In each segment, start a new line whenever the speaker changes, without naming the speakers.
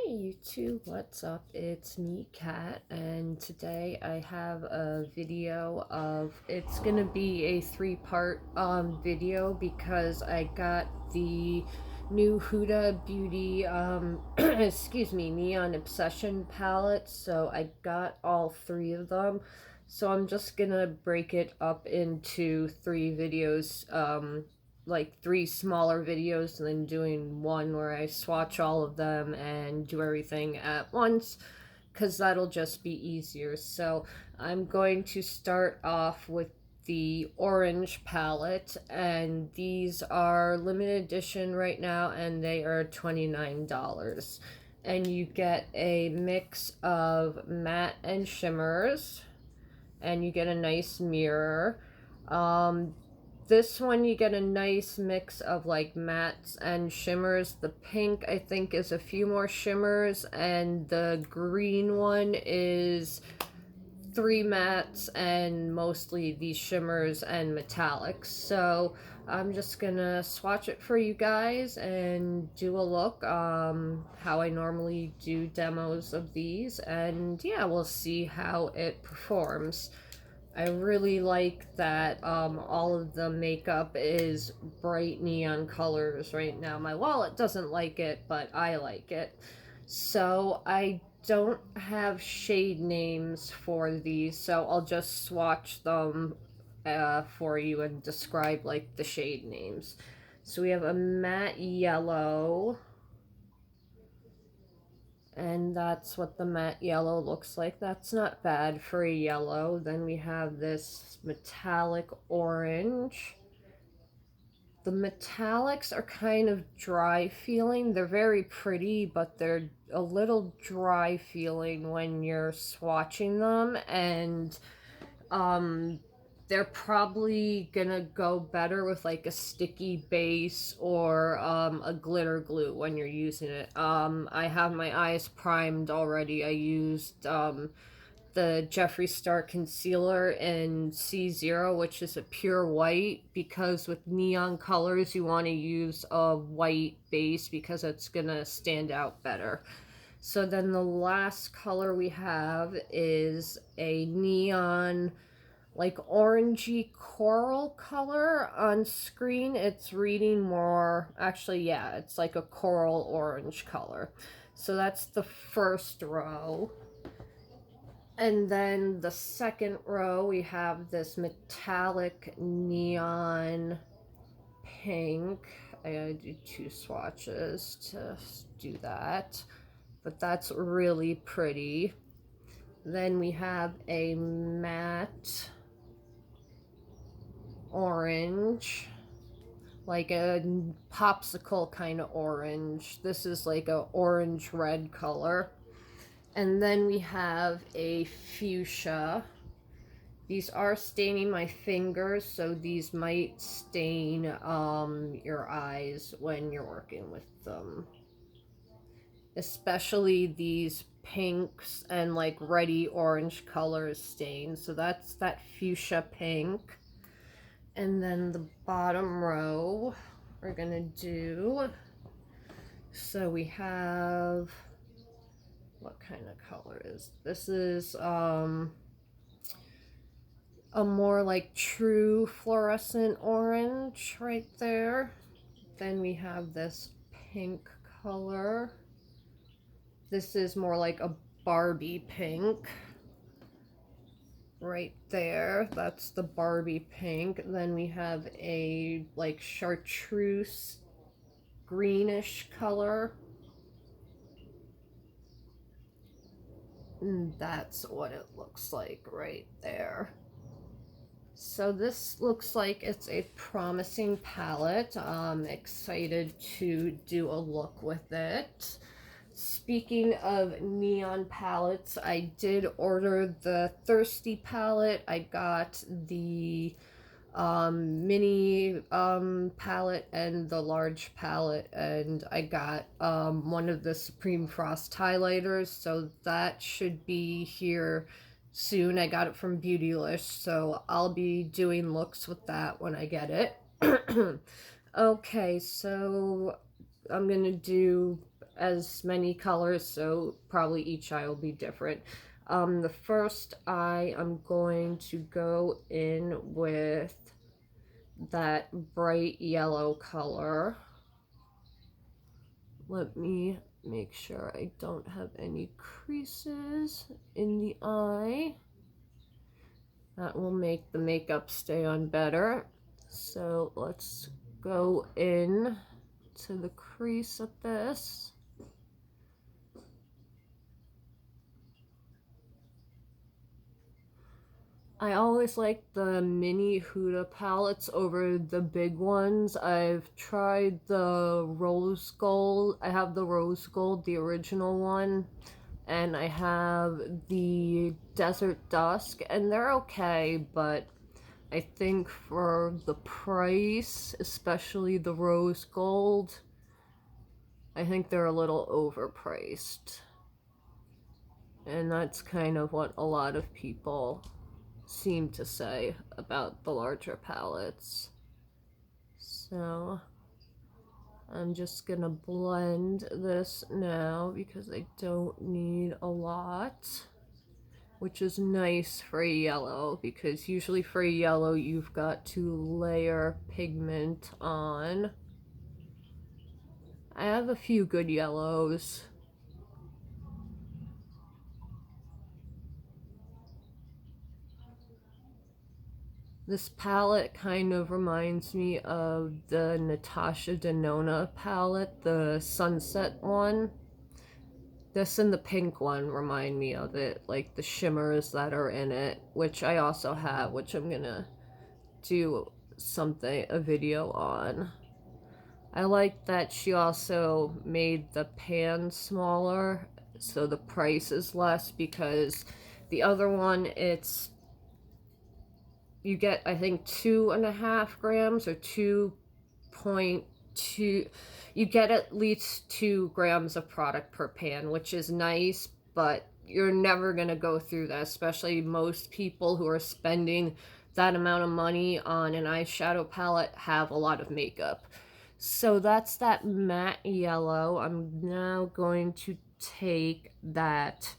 YouTube, what's up? It's me, Kat, and today I have a video of, it's gonna be a three-part video because I got the new Huda Beauty, excuse me, Neon Obsession palette, so I got all three of them. So I'm just gonna break it up into three videos, like three smaller videos and then doing one where I swatch all of them and do everything at once because that'll just be easier. So I'm going to start off with the orange palette, and these are limited edition right now and they are $29, and you get a mix of matte and shimmers and you get a nice mirror. This one you get a nice mix of like mattes and shimmers. The pink I think is a few more shimmers, and the green one is three mattes and mostly these shimmers and metallics. So I'm just gonna swatch it for you guys and do a look how I normally do demos of these, and yeah, we'll see how it performs. I really like that all of the makeup is bright neon colors right now. My wallet doesn't like it, but I like it. So I don't have shade names for these, so I'll just swatch them for you and describe like the shade names. So we have a matte yellow, and that's what the matte yellow looks like. That's not bad for a yellow. Then we have this metallic orange. The metallics are kind of dry feeling. They're very pretty, but they're a little dry feeling when you're swatching them, and they're probably gonna go better with like a sticky base or a glitter glue when you're using it. I have my eyes primed already. I used the Jeffree Star concealer in C0, which is a pure white, because with neon colors you want to use a white base because it's gonna stand out better. So then the last color we have is a neon, like orangey coral color. On screen it's reading more, actually yeah, it's like a coral orange color. So that's the first row. And then the second row we have this metallic neon pink. I gotta do two swatches to do that, but that's really pretty. Then we have a matte orange, like a popsicle kind of orange. This is like a orange red color. And then we have a fuchsia. These are staining my fingers, so these might stain your eyes when you're working with them, especially these pinks and like reddy orange colors stain. So that's that fuchsia pink. And then the bottom row we're gonna do, so we have, what kind of color is this? Is a more like true fluorescent orange right there. Then we have this pink color. This is more like a Barbie pink right there. That's the Barbie pink. Then we have a like chartreuse greenish color. And that's what it looks like right there. So this looks like it's a promising palette. I'm excited to do a look with it. Speaking of neon palettes, I did order the Thirsty palette. I got the mini palette and the large palette, and I got one of the Supreme Frost highlighters, so that should be here soon. I got it from Beautylish, so I'll be doing looks with that when I get it. Okay, so I'm gonna do as many colors, so probably each eye will be different. The first eye, I'm going to go in with that bright yellow color. Let me make sure I don't have any creases in the eye. That will make the makeup stay on better. So let's go in to the crease of this. I always like the mini Huda palettes over the big ones. I've tried the rose gold. I have the rose gold, the original one, and I have the desert dusk, and they're okay, but I think for the price, especially the rose gold, I think they're a little overpriced. And that's kind of what a lot of people seem to say about the larger palettes. So I'm just gonna blend this now because I don't need a lot, which is nice for a yellow, because usually for a yellow you've got to layer pigment on. I have a few good yellows. This palette kind of reminds me of the Natasha Denona palette, the sunset one. This and the pink one remind me of it, like the shimmers that are in it, which I also have, which I'm gonna do a video on. I like that she also made the pan smaller, so the price is less, because the other one, you get, I think, 2.5 grams or 2.2. You get at least 2 grams of product per pan, which is nice, but you're never going to go through that, especially most people who are spending that amount of money on an eyeshadow palette have a lot of makeup. So that's that matte yellow. I'm now going to take that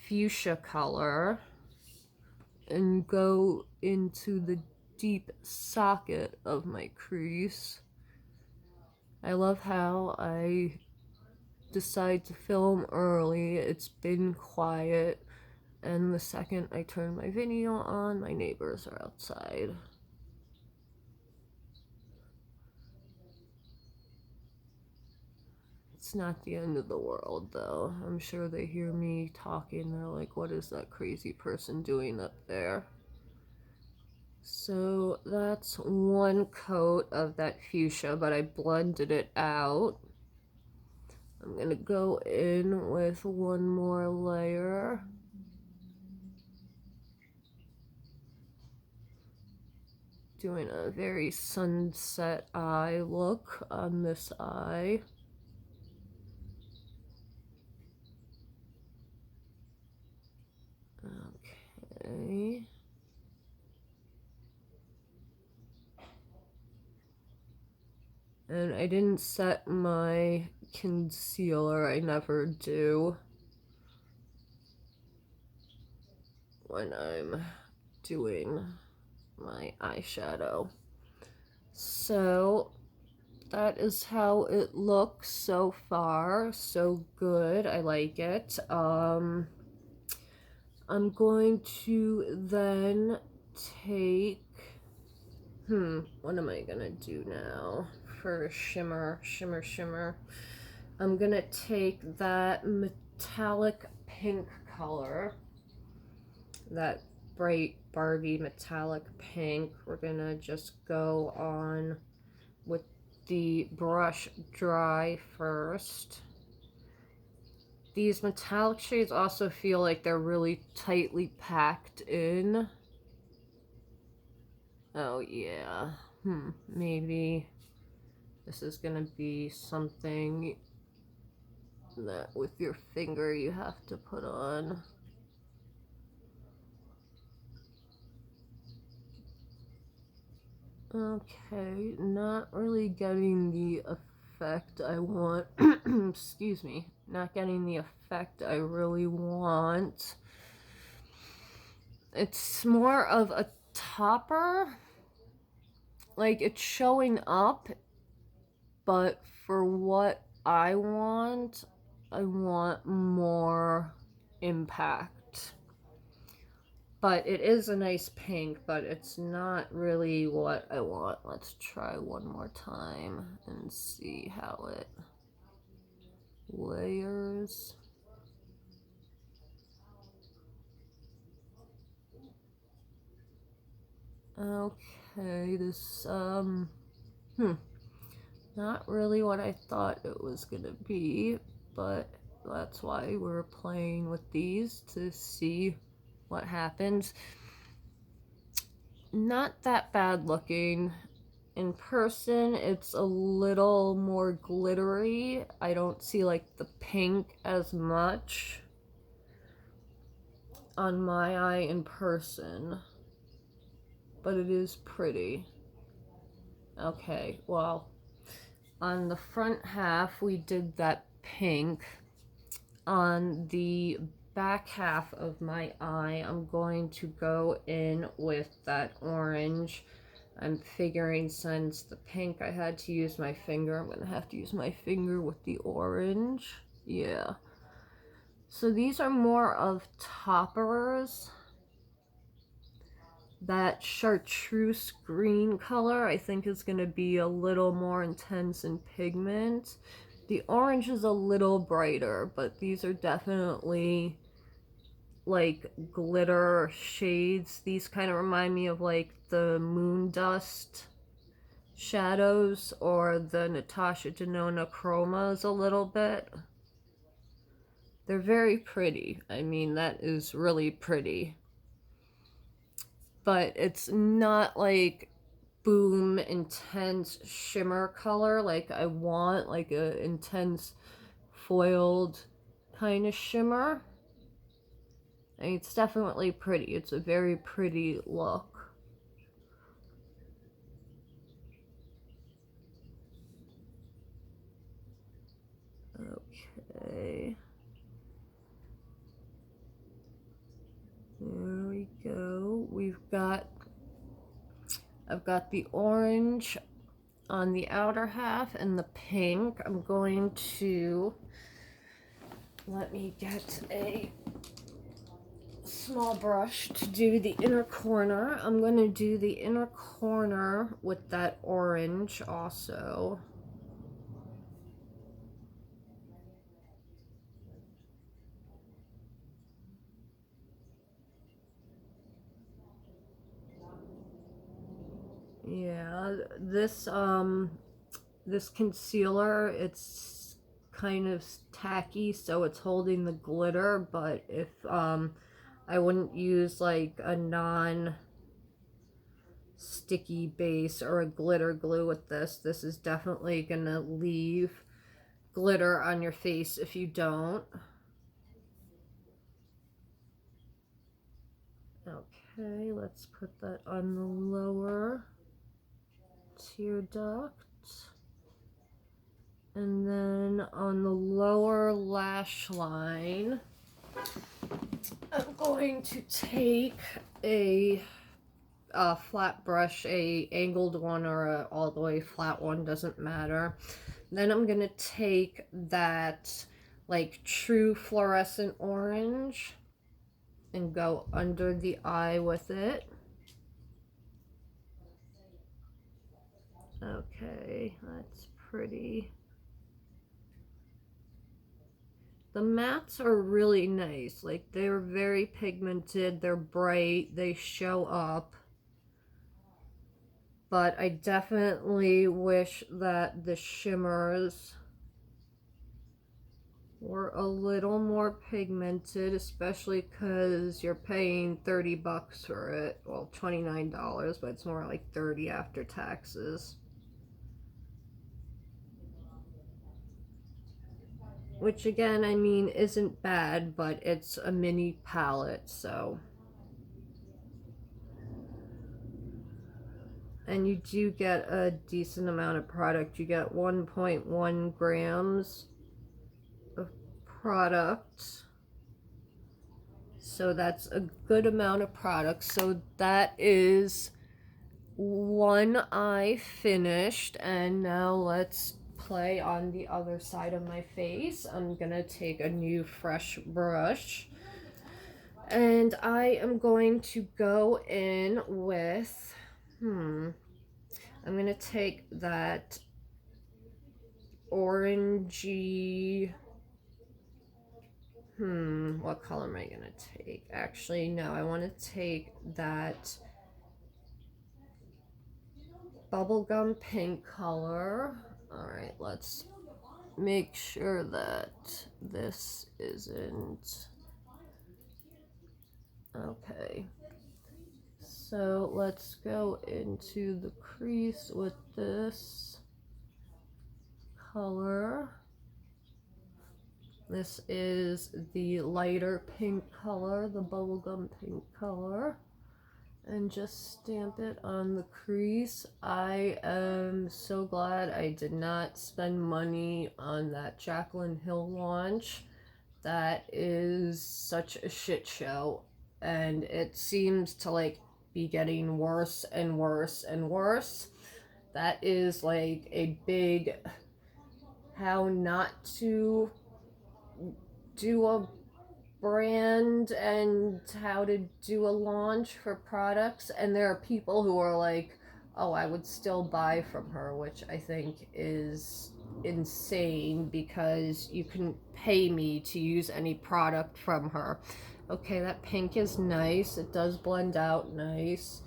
fuchsia color and go into the deep socket of my crease. I love how I decide to film early. It's been quiet, and the second I turn my video on, my neighbors are outside. It's not the end of the world, though. I'm sure they hear me talking. They're like, what is that crazy person doing up there? So that's one coat of that fuchsia, but I blended it out. I'm gonna go in with one more layer. Doing a very sunset eye look on this eye. Okay. And I didn't set my concealer. I never do when I'm doing my eyeshadow. So that is how it looks so far. So good. I like it. I'm going to then take, what am I gonna do now for shimmer? I'm gonna take that metallic pink color, that bright Barbie metallic pink. We're gonna just go on with the brush dry first. These metallic shades also feel like they're really tightly packed in. Oh yeah, maybe this is gonna be something that with your finger you have to put on. Okay, not really getting the effect I want. Excuse me. Not getting the effect I really want. It's more of a topper. Like, it's showing up, but for what I want more impact. But it is a nice pink, but it's not really what I want. Let's try one more time and see how it layers. Okay, this, not really what I thought it was gonna be, but that's why we're playing with these, to see what happens. Not that bad looking. In person, it's a little more glittery. I don't see like the pink as much on my eye in person, but it is pretty. Okay, well, on the front half we did that pink. On the back half of my eye, I'm going to go in with that orange. I'm figuring since the pink I had to use my finger, I'm gonna have to use my finger with the orange. Yeah. So these are more of toppers. That chartreuse green color I think is gonna be a little more intense in pigment. The orange is a little brighter, but these are definitely like glitter shades. These kind of remind me of like the moon dust shadows or the Natasha Denona chromas a little bit. They're very pretty. I mean, that is really pretty. But it's not like boom intense shimmer color like I want, like a intense foiled kind of shimmer. I mean, it's definitely pretty. It's a very pretty look. Okay. There we go. I've got the orange on the outer half and the pink. I'm going to, let me get a small brush to do the inner corner. I'm going to do the inner corner with that orange also. Yeah, this concealer, it's kind of tacky, so it's holding the glitter, but if I wouldn't use like a non-sticky base or a glitter glue with this. This is definitely gonna leave glitter on your face if you don't. Okay, let's put that on the lower tear duct. And then on the lower lash line, I'm going to take a flat brush, a angled one or a all the way flat one, doesn't matter. Then I'm gonna take that like true fluorescent orange and go under the eye with it. Okay, that's pretty. The mattes are really nice. Like, they're very pigmented, they're bright, they show up. But I definitely wish that the shimmers were a little more pigmented, especially because you're paying 30 bucks for it. Well, $29, but it's more like 30 after taxes. Which again, I mean, isn't bad, but it's a mini palette, so. And you do get a decent amount of product. You get 1.1 grams of product. So that's a good amount of product. So that is one eye finished. And now let's play on the other side of my face. I'm gonna take a new fresh brush. And I am going to go in with, I'm gonna take that orangey, what color am I gonna take? Actually, no, I want to take that bubblegum pink color. All right, let's make sure that this isn't, okay. So let's go into the crease with this color. This is the lighter pink color, the bubblegum pink color. And just stamp it on the crease. I am so glad I did not spend money on that Jaclyn Hill launch. That is such a shit show. And it seems to like be getting worse and worse and worse. That is like a big how not to do a brand and how to do a launch for products. And there are people who are like, oh, I would still buy from her, which I think is insane because you couldn't pay me to use any product from her. Okay, that pink is nice. It does blend out nice.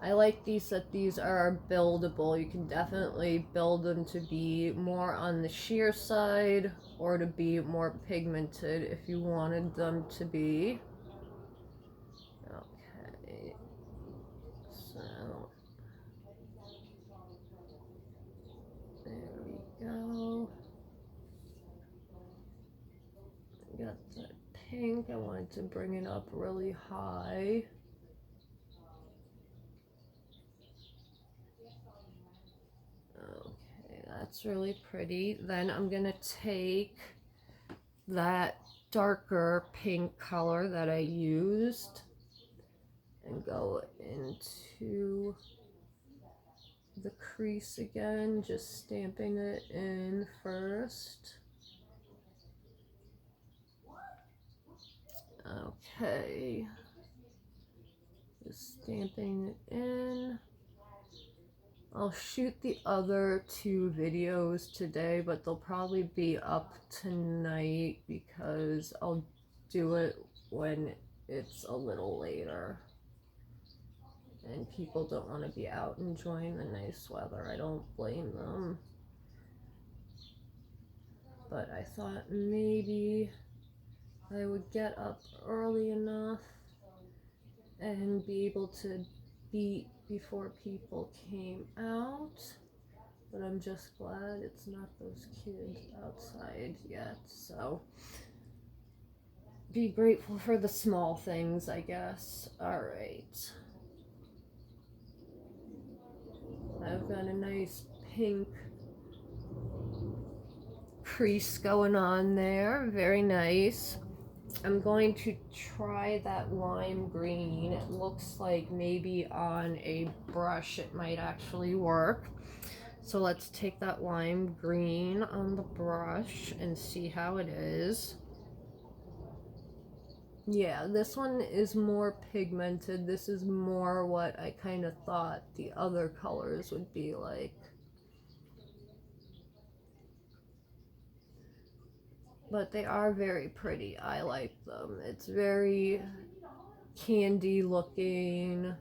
I like these, that these are buildable. You can definitely build them to be more on the sheer side or to be more pigmented if you wanted them to be. Okay, so there we go. Got that pink. I wanted to bring it up really high. Okay, that's really pretty. Then I'm gonna take that darker pink color that I used and go into the crease again, just stamping it in first. Okay, just stamping it in. I'll shoot the other two videos today, but they'll probably be up tonight because I'll do it when it's a little later and people don't want to be out enjoying the nice weather. I don't blame them, but I thought maybe I would get up early enough and be able to beat before people came out. But I'm just glad it's not those kids outside yet, so be grateful for the small things, I guess. Alright. I've got a nice pink crease going on there. Very nice. I'm going to try that lime green. It looks like maybe on a brush it might actually work. So let's take that lime green on the brush and see how it is. Yeah, this one is more pigmented. This is more what I kind of thought the other colors would be like. But they are very pretty. I like them. It's very candy looking.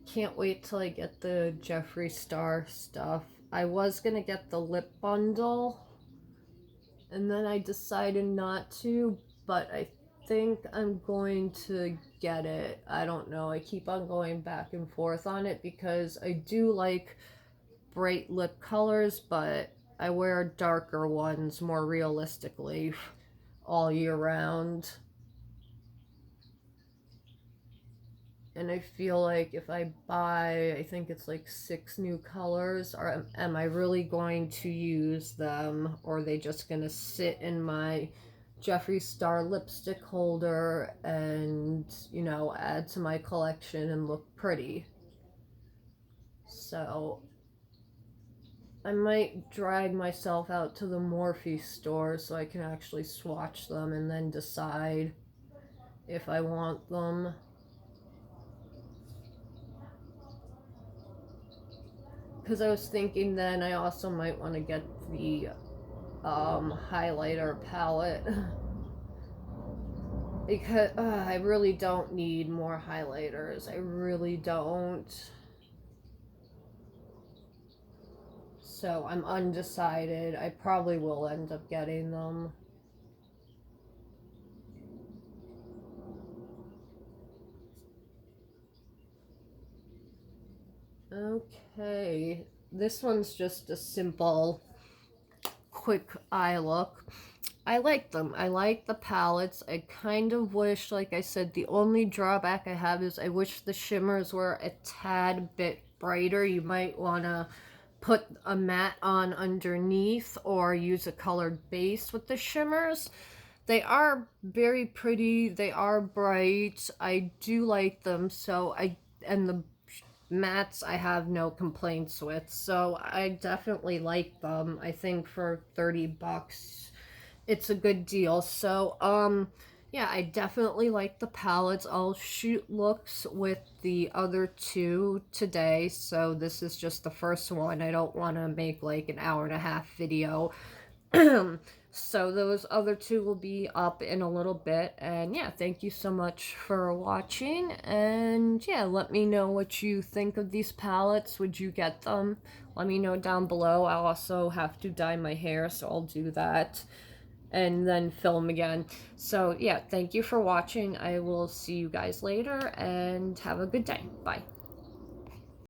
Can't wait till I get the Jeffree Star stuff. I was gonna get the lip bundle and then I decided not to, but I think I'm going to get it. I don't know. I keep on going back and forth on it because I do like bright lip colors, but I wear darker ones more realistically all year round. and I feel like if I buy, I think it's like 6 new colors, or am I really going to use them, or are they just gonna sit in my Jeffree Star lipstick holder and, you know, add to my collection and look pretty? So I might drag myself out to the Morphe store so I can actually swatch them and then decide if I want them. Because I was thinking then I also might want to get the highlighter palette. Because I really don't need more highlighters. I really don't. So I'm undecided. I probably will end up getting them. Okay, this one's just a simple, quick eye look. I like them. I like the palettes. I kind of wish, like I said, the only drawback I have is I wish the shimmers were a tad bit brighter. You might want to put a matte on underneath or use a colored base with the shimmers. They are very pretty. They are bright. I do like them. And the mattes I have no complaints with. So I definitely like them. I think for 30 bucks it's a good deal. So yeah, I definitely like the palettes. I'll shoot looks with the other two today. So this is just the first one. I don't want to make like an hour and a half video. So those other two will be up in a little bit. And yeah, thank you so much for watching. And yeah, let me know what you think of these palettes. Would you get them? Let me know down below. I'll also have to dye my hair, so I'll do that and then film again. So yeah, thank you for watching. I will see you guys later and have a good day. Bye.